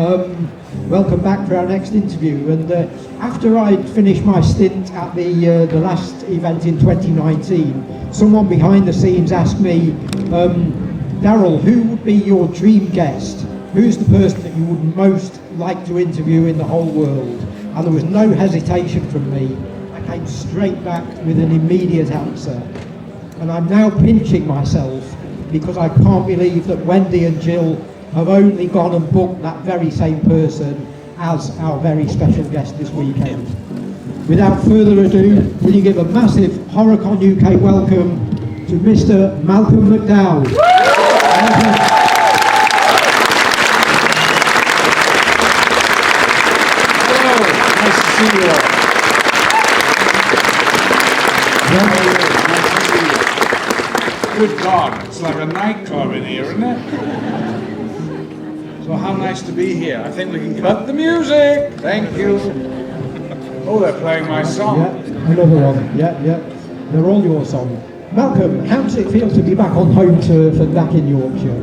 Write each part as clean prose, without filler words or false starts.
Welcome back for our next interview. And after I'd finished my stint at the last event in 2019, someone behind the scenes asked me, Daryl, who would be your dream guest? Who's the person that you would most like to interview in the whole world? And there was no hesitation from me. I came straight back with an immediate answer. And I'm now pinching myself because I can't believe that Wendy and Jill have only gone and booked that very same person as our very special guest this weekend. Without further ado, will you give a massive HorrorCon UK welcome to Mr. Malcolm McDowell. Hello, nice to see you all. Nice to see you. Good God, it's like a nightclub in here, isn't it? So how nice to be here. I think we can cut the music. Thank you. Oh, they're playing my song. Yeah, another one. Yeah. They're all your song. Malcolm, how does it feel to be back on home turf and back in Yorkshire?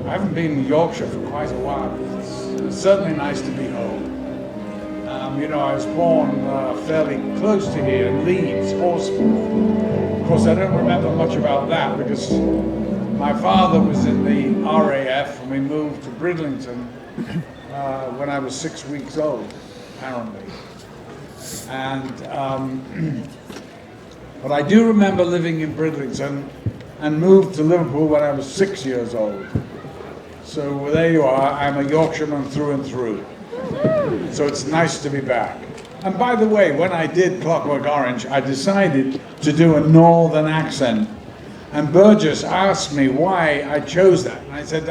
I haven't been in Yorkshire for quite a while. It's certainly nice to be home. I was born fairly close to here in Leeds, Horsforth. Of course, I don't remember much about that because my father was in the RAF and we moved to Bridlington when I was 6 weeks old, apparently. And but I do remember living in Bridlington and moved to Liverpool when I was 6 years old. So there you are, I'm a Yorkshireman through and through. So it's nice to be back. And by the way, when I did Clockwork Orange, I decided to do a northern accent. And Burgess asked me why I chose that. And I said,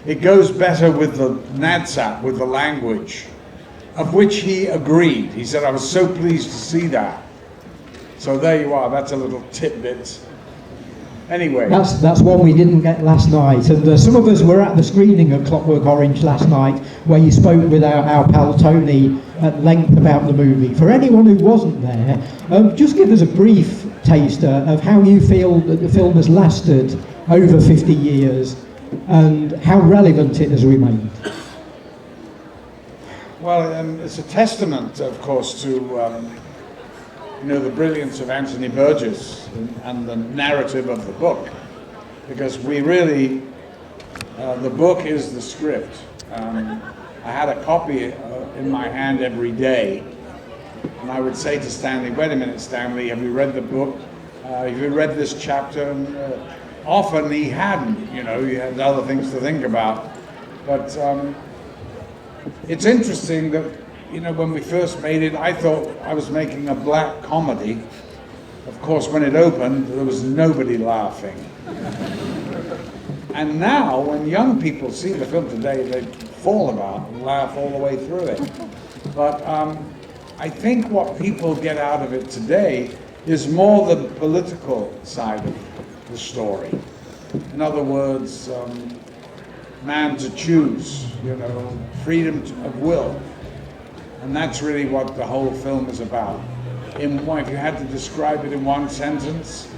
it goes better with the NADSAT, with the language, of which he agreed. He said, I was so pleased to see that. So there you are, that's a little tidbit. Anyway. That's one we didn't get last night. And some of us were at the screening of Clockwork Orange last night, where you spoke with our pal Tony at length about the movie. For anyone who wasn't there, just give us a brief taster of how you feel that the film has lasted over 50 years and how relevant it has remained. Well, it's a testament, of course, to the brilliance of Anthony Burgess and the narrative of the book, because we really, the book is the script. I had a copy in my hand every day, and I would say to Stanley, wait a minute, Stanley, have you read the book? Have you read this chapter? And often he hadn't, he had other things to think about. But it's interesting that, when we first made it, I thought I was making a black comedy. Of course, when it opened, there was nobody laughing. And now, when young people see the film today, they fall about and laugh all the way through it. But I think what people get out of it today is more the political side of the story. In other words, man to choose, freedom of will. And that's really what the whole film is about. If you had to describe it in one sentence,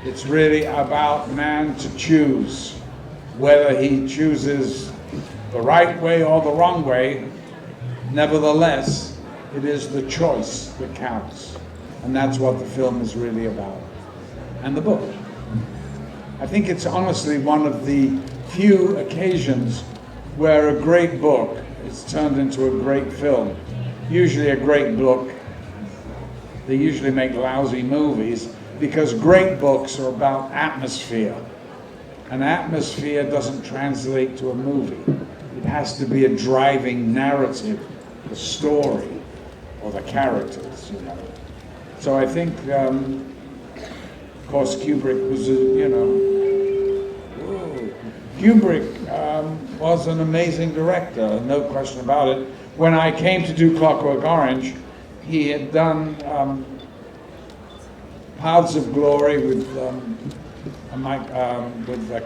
it's really about man to choose. Whether he chooses the right way or the wrong way, nevertheless, it is the choice that counts. And that's what the film is really about. And the book. I think it's honestly one of the few occasions where a great book is turned into a great film. Usually a great book, they usually make lousy movies because great books are about atmosphere. An atmosphere doesn't translate to a movie. It has to be a driving narrative, the story, or the characters, So I think, of course, Kubrick was, Kubrick was an amazing director, no question about it. When I came to do Clockwork Orange, he had done Paths of Glory with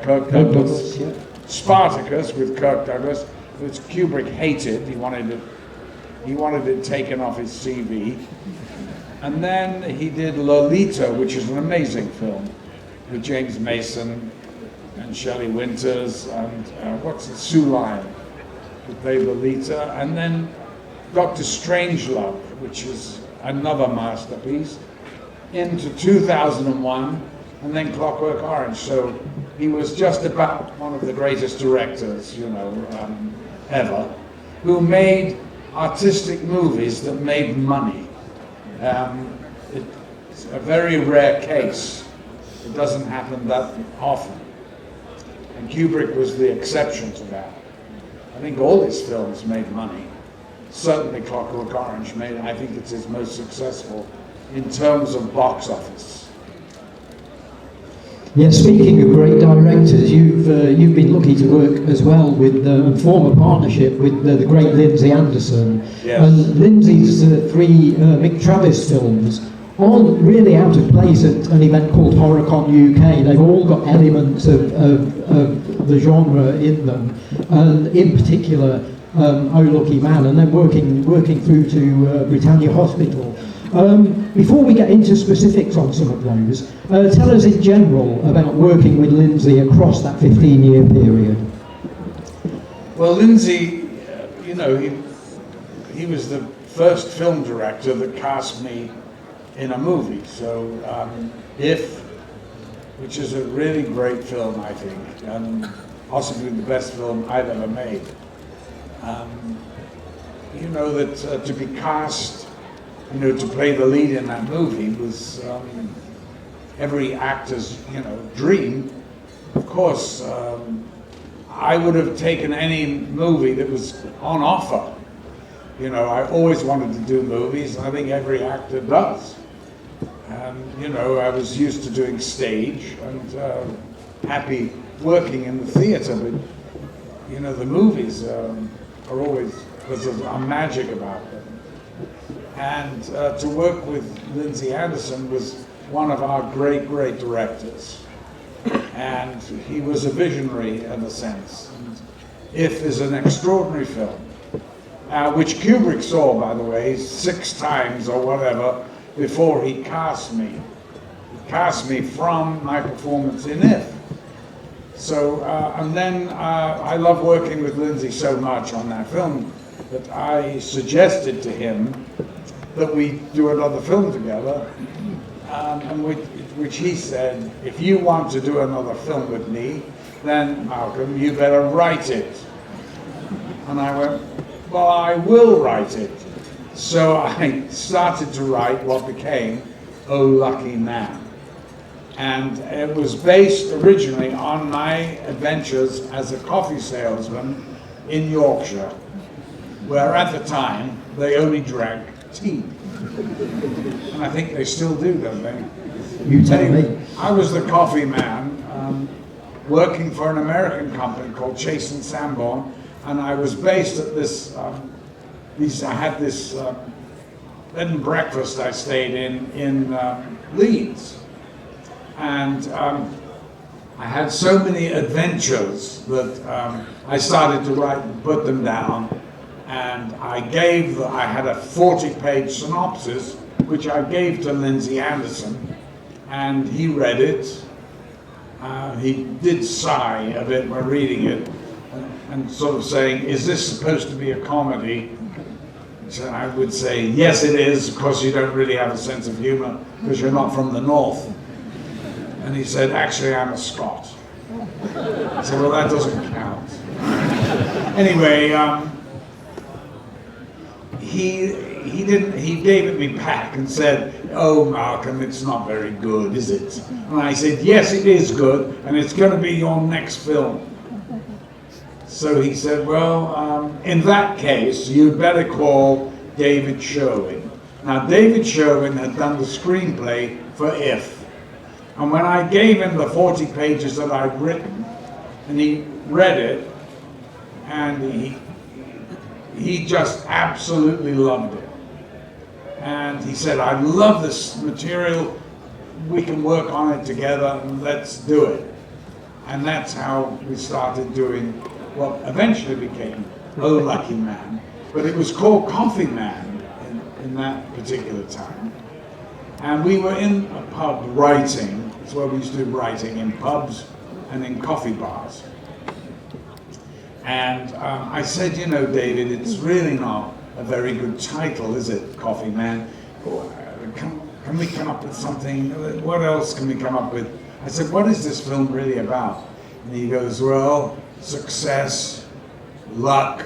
Kirk Douglas, Spartacus with Kirk Douglas, which Kubrick hated. He wanted it taken off his CV. And then he did Lolita, which is an amazing film, with James Mason and Shelley Winters and Sue Lyon. who played Lolita, and then Dr. Strangelove, which is another masterpiece, into 2001, and then Clockwork Orange. So he was just about one of the greatest directors, ever, who made artistic movies that made money. It's a very rare case. It doesn't happen that often. And Kubrick was the exception to that. I think all his films made money. Certainly Clockwork Orange made, I think it's his most successful in terms of box office. Yeah, speaking of great directors, you've been lucky to work as well with form a partnership with the great Lindsay Anderson. Yes. And Lindsay's three Mick Travis films aren't really out of place at an event called HorrorCon UK. They've all got elements of the genre in them, and in particular, Oh Lucky Man, and then working through to Britannia Hospital. Before we get into specifics on some of those, tell us in general about working with Lindsay across that 15-year period. Well, Lindsay, he was the first film director that cast me in a movie. So, If, which is a really great film, I think, and possibly the best film I've ever made. That to be cast, to play the lead in that movie was every actor's, dream. Of course, I would have taken any movie that was on offer. I always wanted to do movies, and I think every actor does. I was used to doing stage and happy working in the theater, but the movies are always, there's a magic about them. And to work with Lindsay Anderson was one of our great, great directors. And he was a visionary in a sense. And If is an extraordinary film, which Kubrick saw, by the way, 6 times or whatever before he cast me. He cast me from my performance in If. So, and then I love working with Lindsay so much on that film that I suggested to him that we do another film together, and which he said, if you want to do another film with me, then Malcolm, you better write it. And I went, well, I will write it. So I started to write what became Oh Lucky Man. And it was based originally on my adventures as a coffee salesman in Yorkshire, where at the time they only drank tea. And I think they still do, don't they? You tell me. I was the coffee man, working for an American company called Chase and Sanborn, and I was based at this, I had this bed and breakfast I stayed in Leeds. And I had so many adventures that I started to write and put them down. And I had a 40-page synopsis, which I gave to Lindsay Anderson, and he read it. He did sigh a bit when reading it, and sort of saying, is this supposed to be a comedy? So I would say, yes it is, of course you don't really have a sense of humor, because you're not from the north. And he said, actually I'm a Scot. I said, well that doesn't count. Anyway, he gave it me back and said, oh Malcolm, it's not very good, is it? And I said, yes it is good, and it's going to be your next film. So he said, well, in that case, you'd better call David Sherwin. Now David Sherwin had done the screenplay for If. And when I gave him the 40 pages that I'd written, and he read it, and he just absolutely loved it. And he said, I love this material, we can work on it together, and let's do it. And that's how we started doing what eventually became Oh Lucky Man. But it was called Coffee Man in that particular time. And we were in a pub writing. That's where we used to do writing, in pubs and in coffee bars. And I said, you know, David, it's really not a very good title, is it, Coffee Man? Can we come up with something? What else can we come up with? I said, what is this film really about? And he goes, well, success, luck.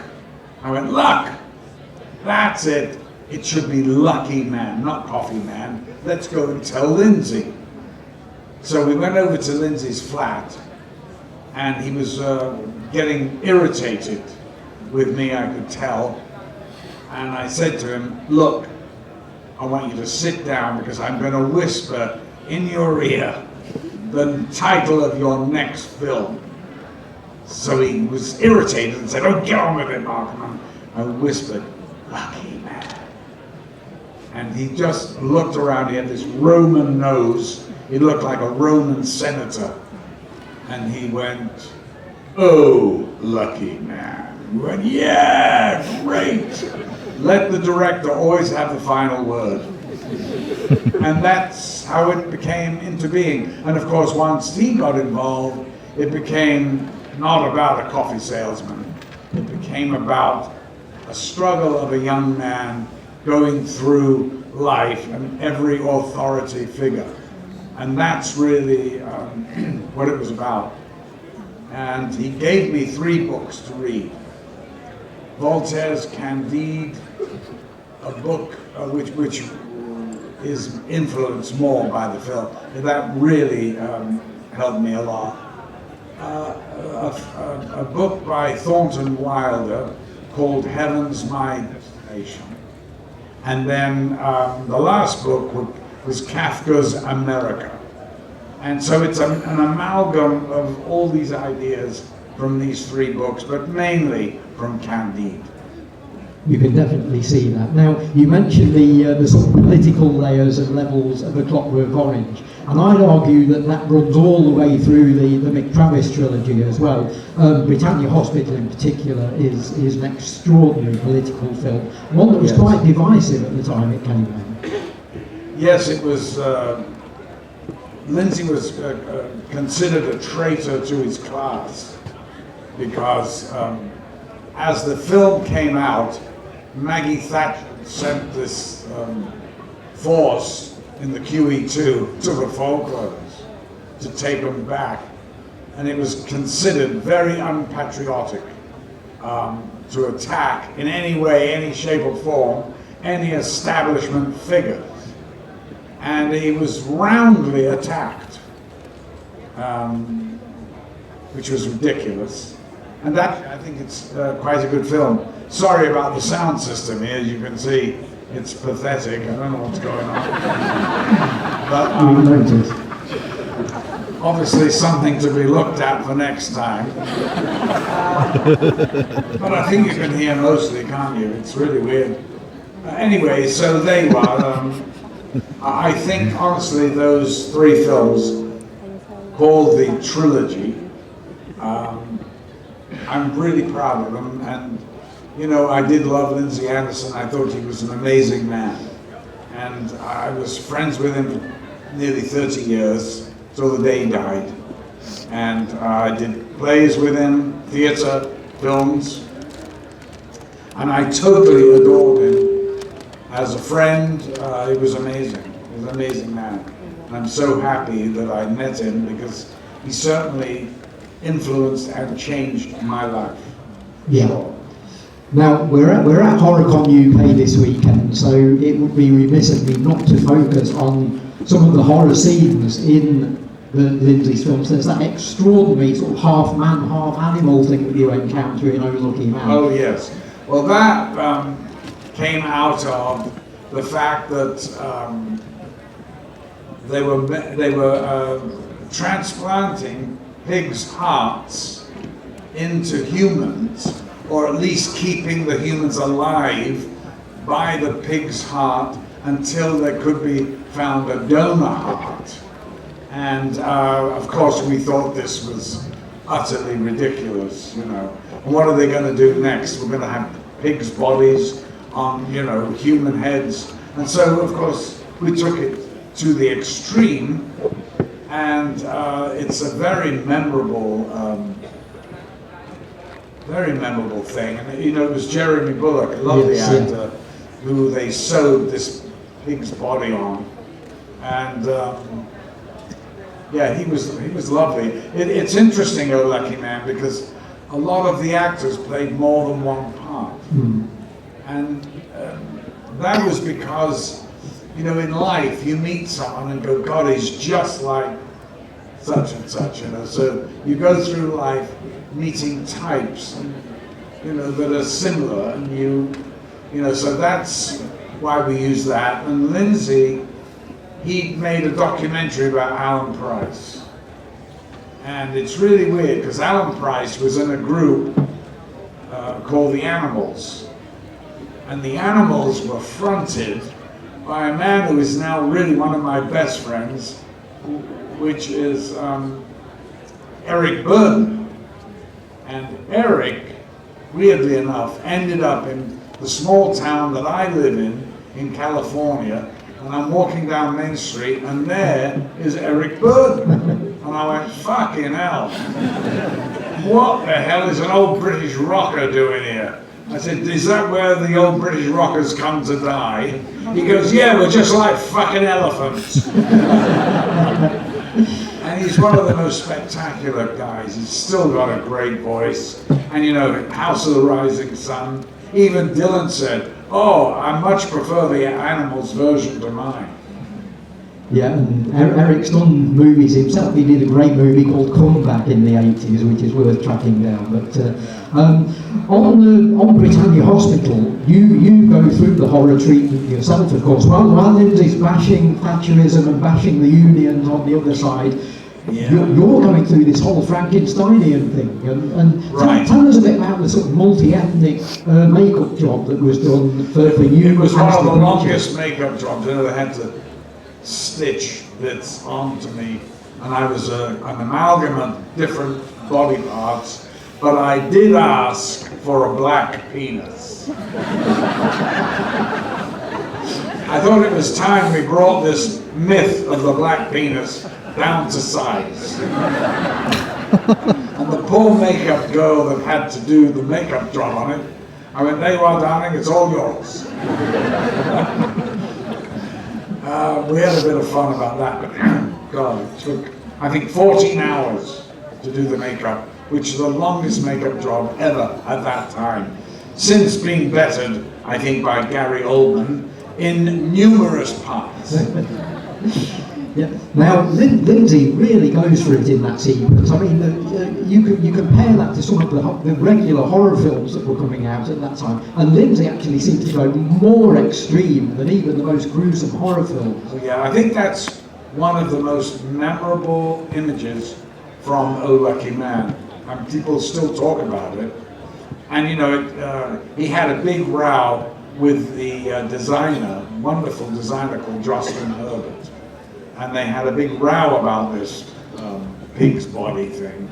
I went, luck! That's it. It should be Lucky Man, not Coffee Man. Let's go and tell Lindsay. So we went over to Lindsay's flat, and he was getting irritated with me, I could tell. And I said to him, look, I want you to sit down because I'm going to whisper in your ear the title of your next film. So he was irritated and said, oh, get on with it, Mark. And I whispered, Lucky Man. And he just looked around. He had this Roman nose. He looked like a Roman senator. And he went, oh, Lucky Man. We went, yeah, great. Let the director always have the final word. And that's how it became into being. And of course, once he got involved, it became not about a coffee salesman. It became about a struggle of a young man going through life and every authority figure. And that's really what it was about. And he gave me 3 books to read. Voltaire's Candide, a book which is influenced more by the film. That really helped me a lot. A book by Thornton Wilder called Heaven's My Destination. And then the last book was Kafka's America. And so it's an amalgam of all these ideas from these 3 books, but mainly from Candide. You can definitely see that. Now, you mentioned the sort of political layers and levels of A Clockwork Orange, and I'd argue that runs all the way through the McTravis trilogy as well. Britannia Hospital in particular is an extraordinary political film, one that was quite divisive at the time it came out. Yes, it was. Lindsay was considered a traitor to his class because as the film came out, Maggie Thatcher sent this force in the QE2 to the Falklands to take them back. And it was considered very unpatriotic to attack in any way, any shape or form, any establishment figures. And he was roundly attacked, which was ridiculous. And that, I think it's quite a good film. Sorry about the sound system here, as you can see, it's pathetic. I don't know what's going on. But obviously something to be looked at for next time. But I think you can hear mostly, can't you? It's really weird. Anyway, so they were. I think, honestly, those 3 films, called the trilogy, I'm really proud of them. And, you know, I did love Lindsay Anderson. I thought he was an amazing man. And I was friends with him for nearly 30 years, till the day he died. And I did plays with him, theater, films. And I totally adored him. As a friend, he was amazing. He was an amazing man. And I'm so happy that I met him because he certainly influenced and changed my life. Yeah. Sure. Now, we're at HorrorCon UK this weekend, so it would be remiss of me not to focus on some of the horror scenes in the Lindsay's films. There's that extraordinary sort of half man, half animal thing that you encounter in Overlooking Man. Oh, yes. Well, that came out of the fact that they were transplanting pigs' hearts into humans, or at least keeping the humans alive by the pig's heart until there could be found a donor heart. And of course we thought this was utterly ridiculous, you know. And what are they going to do next? We're going to have pigs' bodies on, you know, human heads. And so of course we took it to the extreme, and it's a very memorable very memorable thing. And you know, it was Jeremy Bulloch, a lovely Yes, actor, who they sewed this pig's body on, and yeah, he was lovely. It's interesting, Oh Lucky Man, because a lot of the actors played more than one part, and that was because, you know, in life you meet someone and go, God, he's just like such and such, you know. So you go through life meeting types, you know, that are similar, and you know, so that's why we use that. And Lindsay, he made a documentary about Alan Price. And it's really weird, because Alan Price was in a group called The Animals. And The Animals were fronted by a man who is now really one of my best friends, which is Eric Burden. And Eric, weirdly enough, ended up in the small town that I live in California, and I'm walking down Main Street, and there is Eric Burden. And I went, fucking hell. What the hell is an old British rocker doing here? I said, is that where the old British rockers come to die? He goes, yeah, we're just like fucking elephants. And he's one of the most spectacular guys. He's still got a great voice. And you know, House of the Rising Sun, even Dylan said, oh, I much prefer the Animals version to mine. Yeah, and Eric's done movies himself. He did a great movie called Comeback in the 80s, which is worth tracking down. But on Britannia Hospital, you go through the horror treatment yourself, of course. While Lindsay's bashing Thatcherism and bashing the unions on the other side, you're going through this whole Frankensteinian thing. And right. tell us a bit about the sort of multi-ethnic makeup job that was done for you. It was one of the longest makeup jobs. You know, they had to stitch bits onto me, and I was an amalgam of different body parts, but I did ask for a black penis. I thought it was time we brought this myth of the black penis down to size. And the poor makeup girl that had to do the makeup job on it, I went, there you are, darling, it's all yours. We had a bit of fun about that, but God, it took, I think, 14 hours to do the makeup, which is the longest makeup job ever at that time. Since being bettered, I think, by Gary Oldman in numerous parts. Yeah. Now, Lindsay really goes for it in that sequence. I mean, you compare that to some of the regular horror films that were coming out at that time, and Lindsay actually seems to go more extreme than even the most gruesome horror films. Yeah, I think that's one of the most memorable images from Oh Lucky Man. And people still talk about it. And you know, he had a big row with the designer, wonderful designer called Jocelyn Herbert. And they had a big row about this pig's body thing.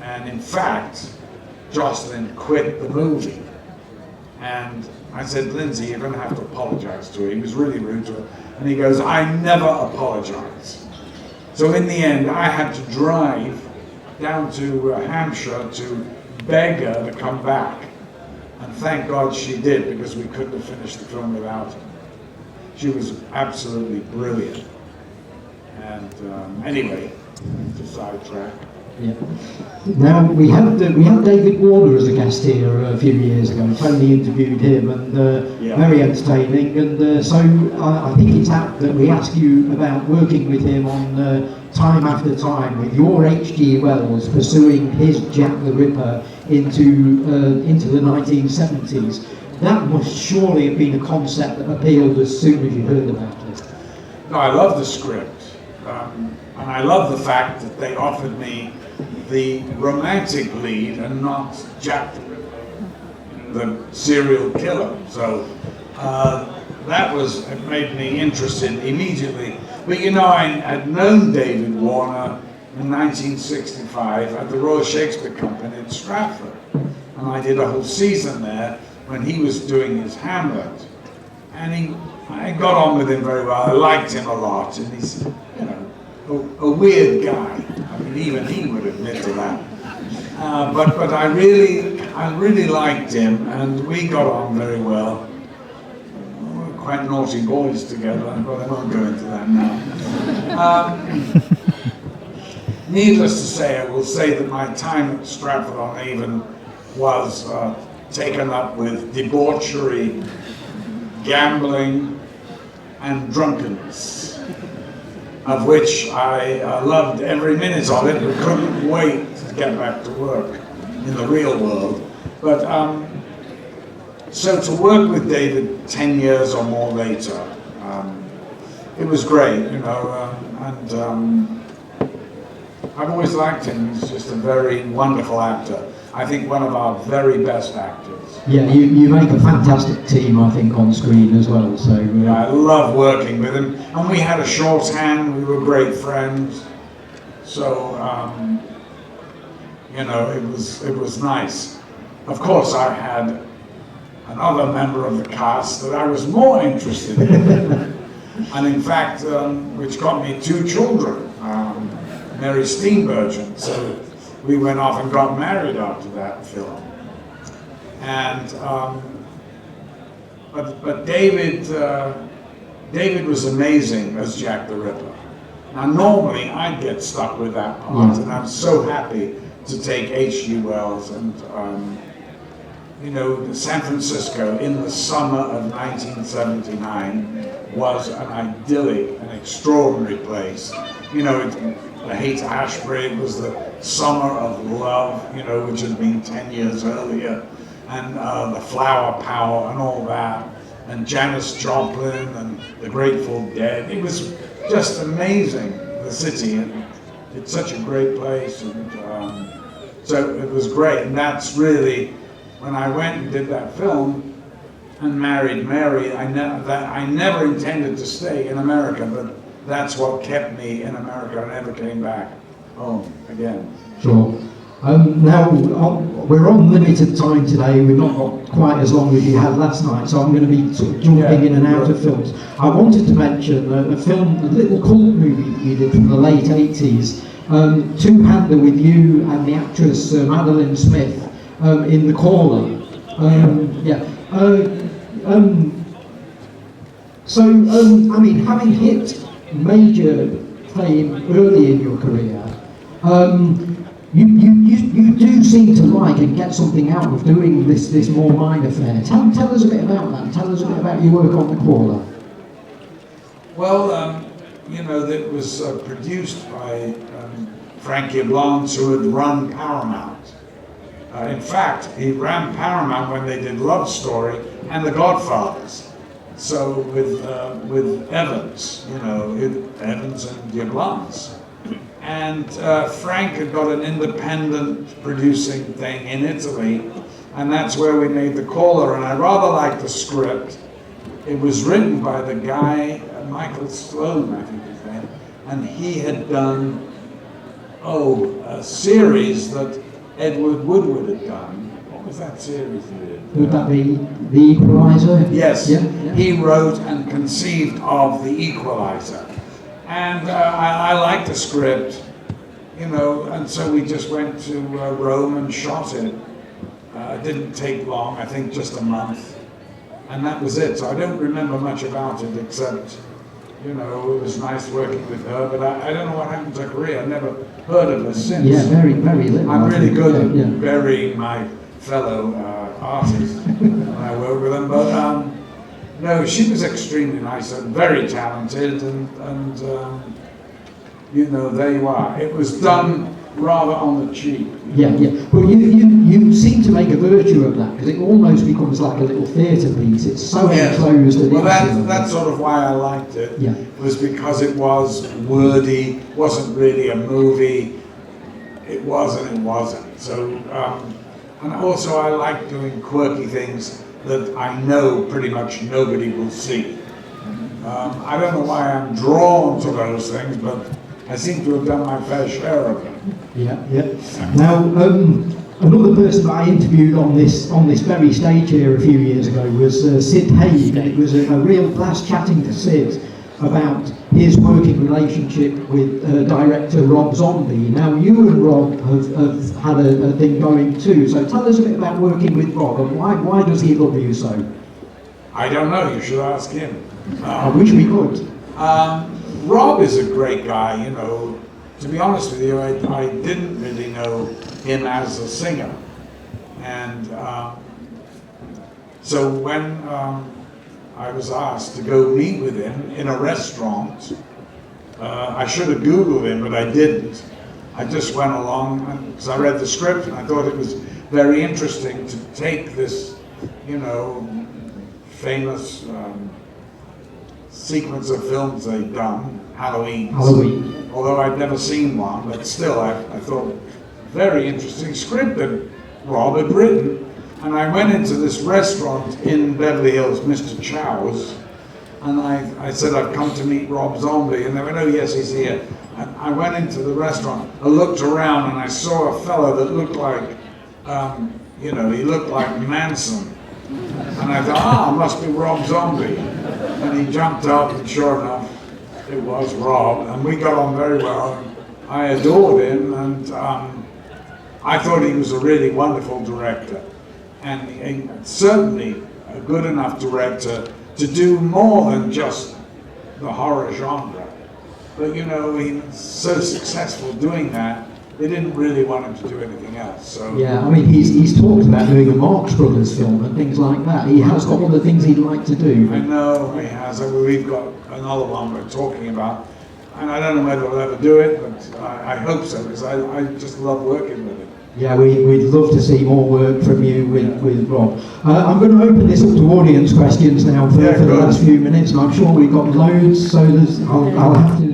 And in fact, Jocelyn quit the movie. And I said, Lindsay, you're going to have to apologize to her. He was really rude to her. And he goes, I never apologize. So in the end, I had to drive down to Hampshire to beg her to come back. And thank God she did, because we couldn't have finished the film without her. She was absolutely brilliant. And anyway, to sidetrack. Yeah. Now we had David Warner as a guest here a few years ago. Tony interviewed him, and very entertaining. And so I think it's apt that we ask you about working with him on Time After Time, with your H.G. Wells pursuing his Jack the Ripper into the 1970s. That must surely have been a concept that appealed as soon as you heard about it. No, I love the script. And I love the fact that they offered me the romantic lead and not Jack the Ripper, the serial killer. So it made me interested immediately. But you know, I had known David Warner in 1965 at the Royal Shakespeare Company in Stratford. And I did a whole season there when he was doing his Hamlet. And I got on with him very well. I liked him a lot. And he's, you know, a weird guy. I mean, even he would admit to that. But I really liked him, and we got on very well. We were quite naughty boys together, but I won't go into that now. Needless to say, I will say that my time at Stratford-on-Avon was taken up with debauchery, gambling, and drunkenness, of which I loved every minute of it, but couldn't wait to get back to work in the real world. But so to work with David 10 years or more later, it was great, you know, and I've always liked him. He's just a very wonderful actor. I think one of our very best actors. Yeah, you make a fantastic team, I think, on screen as well. So yeah, I love working with him, and we had a shorthand. We were great friends. So you know, it was nice. Of course, I had another member of the cast that I was more interested in, and in fact, which got me 2 children. Mary Steenburgen, so we went off and got married after that film. And but David was amazing as Jack the Ripper. Now normally I'd get stuck with that part, and I'm so happy to take H.G. Wells and you know, San Francisco in the summer of 1979 was an idyllic, an extraordinary place. You know, the Haight-Ashbury was the summer of love, you know, which had been 10 years earlier, and the Flower Power and all that, and Janis Joplin and the Grateful Dead. It was just amazing, the city, and it's such a great place, and so it was great. And that's really, when I went and did that film and married Mary, I never intended to stay in America, but that's what kept me in America. I never came back home again. Sure. Now, we're on limited time today. We've not got quite as long as you had last night, so I'm going to be sort of jumping in and out of films. I wanted to mention a little cult movie that you did from the late 80s, Two-Hander with you and the actress Madeline Smith in The Caller. I mean, having hit major fame early in your career, you do seem to like and get something out of doing this more minor fare. Tell us a bit about that. Tell us a bit about your work on The Caller. Well, you know, that was produced by Frankie Blance, who had run Paramount. In fact, he ran Paramount when they did Love Story and The Godfathers. So with Evans, you know, Evans and Yablans. And Frank had got an independent producing thing in Italy, and that's where we made The Caller, and I rather liked the script. It was written by the guy, Michael Sloan, I think his name, and he had done, a series that Edward Woodward had done. What was that series he did? Would that be The Equalizer? Yes, yeah. He wrote and conceived of The Equalizer. And I liked the script, you know, and so we just went to Rome and shot it. It didn't take long, I think just a month. And that was it. So I don't remember much about it except, you know, it was nice working with her, but I don't know what happened to her career. I've never heard of her since. Yeah, very, very little. I'm really good at burying my fellow artists when I work with them, but no, she was extremely nice and very talented, and you know, there you are. It was done rather on the cheap. Yeah. But you seem to make a virtue of that, because it almost becomes like a little theatre piece. It's so enclosed. Well, that's sort of why I liked it. Yeah. Was because it was wordy, wasn't really a movie. It was and it wasn't. So, and also I like doing quirky things that I know pretty much nobody will see. I don't know why I'm drawn to those things, but I seem to have done my fair share of them. Yeah. Now, another person that I interviewed on this very stage here a few years ago was Sid Haig, and it was a real blast chatting to Sid. about his working relationship with director Rob Zombie. Now, you and Rob have had a thing going too, so tell us a bit about working with Rob, and why does he love you so? I don't know, you should ask him. I wish we could. Rob is a great guy, you know. To be honest with you, I didn't really know him as a singer. And so when I was asked to go meet with him in a restaurant, I should have Googled him, but I didn't. I just went along because I read the script and I thought it was very interesting to take this, you know, famous sequence of films they've done, Halloween. Although I'd never seen one, but still I thought very interesting script that Rob had written. And I went into this restaurant in Beverly Hills, Mr. Chow's, and I said I've come to meet Rob Zombie, and they went, oh yes, he's here. And I went into the restaurant, I looked around and I saw a fellow that looked like, you know, he looked like Manson. And I thought, it must be Rob Zombie. And he jumped up, and sure enough, it was Rob, and we got on very well. And I adored him, and I thought he was a really wonderful director, and certainly a good enough director to do more than just the horror genre. But you know, he was so successful doing that, they didn't really want him to do anything else. So yeah, I mean, he's talked about doing a Marx Brothers film and things like that. He has got all the things he'd like to do. I know he has. We've got another one we're talking about, and I don't know whether we'll ever do it, but I hope so, because I just love working with him. Yeah, we'd love to see more work from you with Rob. I'm going to open this up to audience questions now for the last few minutes, and I'm sure we've got loads, so I'll have to